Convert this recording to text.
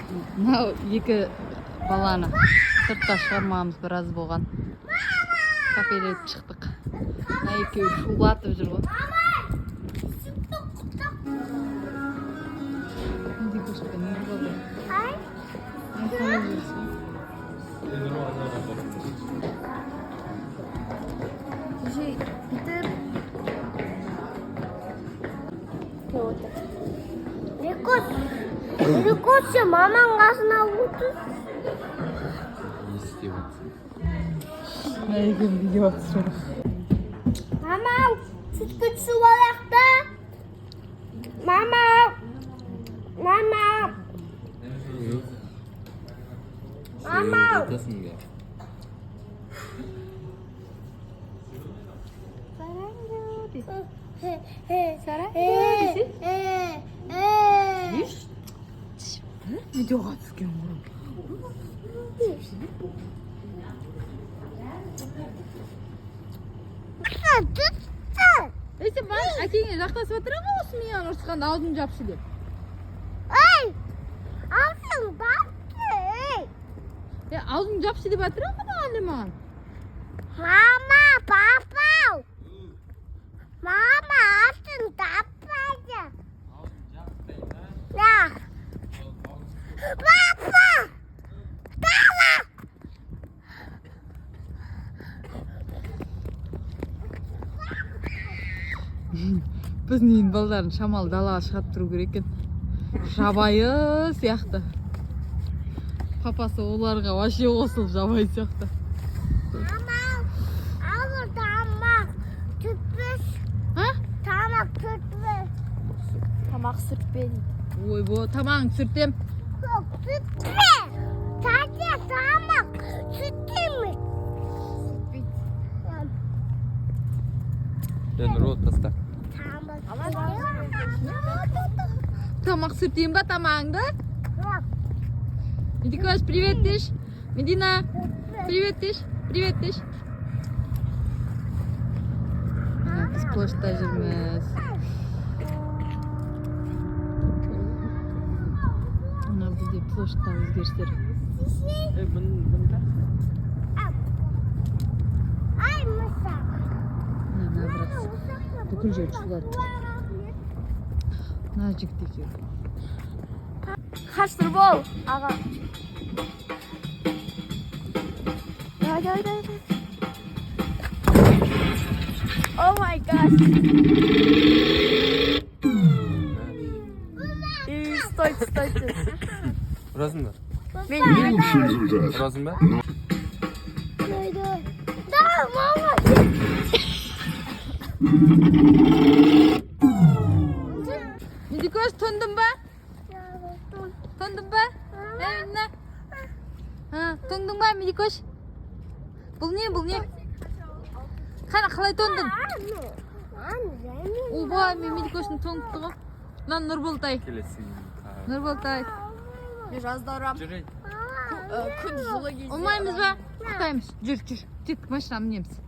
Мынау екі баланы сыртқа шығармамыз біраз болған. Кафелетіп шықтық. Мына екеуі шулатып жүр ғой. Не болды? Не солай жүрсің? Рекордшы мамаң қасына отыр. Не істеп жатсың? Мына екеуін видео түсіріп. Мамаң, сүтке түсіп алайық та. Мамаң. Мамаң. Мамаң. Жатасың ба? Видеоға түскен ғой. Сен әкеңе жақтасып отыра ма осы мен ұрысқанда аузын жапшы деп? Ей! Аузың бапты, ей! Аузын жапшы деп отыра ма әлі маған? Мама, папау! Мама, аузын таппайды. Ja. Papa! Papa! Біздің балдарын шамалы далаға шығарып тұру керек екен. Жабайы сияқты. Папасы оларға вообще қосылып жабайы сияқты. Мама, алыр тамақ түтпес. Тамақ түтпес. Тамақ сүртпе дейді. Ой, тамағын сүртем. Жоқ, түтпе. Тәте тамақ сүртеміз. Рот таста. Тамақ сүртем ба тамағыңды? Жоқ. Медикош, привет деш. Медина, привет деш. Привет деш. Біз плошта жүрміз. Ана бізде плошта өзгерістер. Ай, мысақ. Мына біраз бүкіл жер шулады. Мына жігіт екеуі. Қашты бол, аға. Дай. Oh my gosh. Стойте. Ұрасың ба? Мен Ұрасың ба? Да, мама. Медикош, тондың ба? Тондың ба? Мына. Тондың ба, Медикош? Бұл не? Қана қалай тондың? Оба, мен Медикоштың тоңықты ғой. Мына Нұрболтай. Нұрболтай. мен жазда ұрам. Жүрейін. Күн жылы кезде. Олмаймыз ба? Құттаймыз. Жүр. Тек машина мінеміз.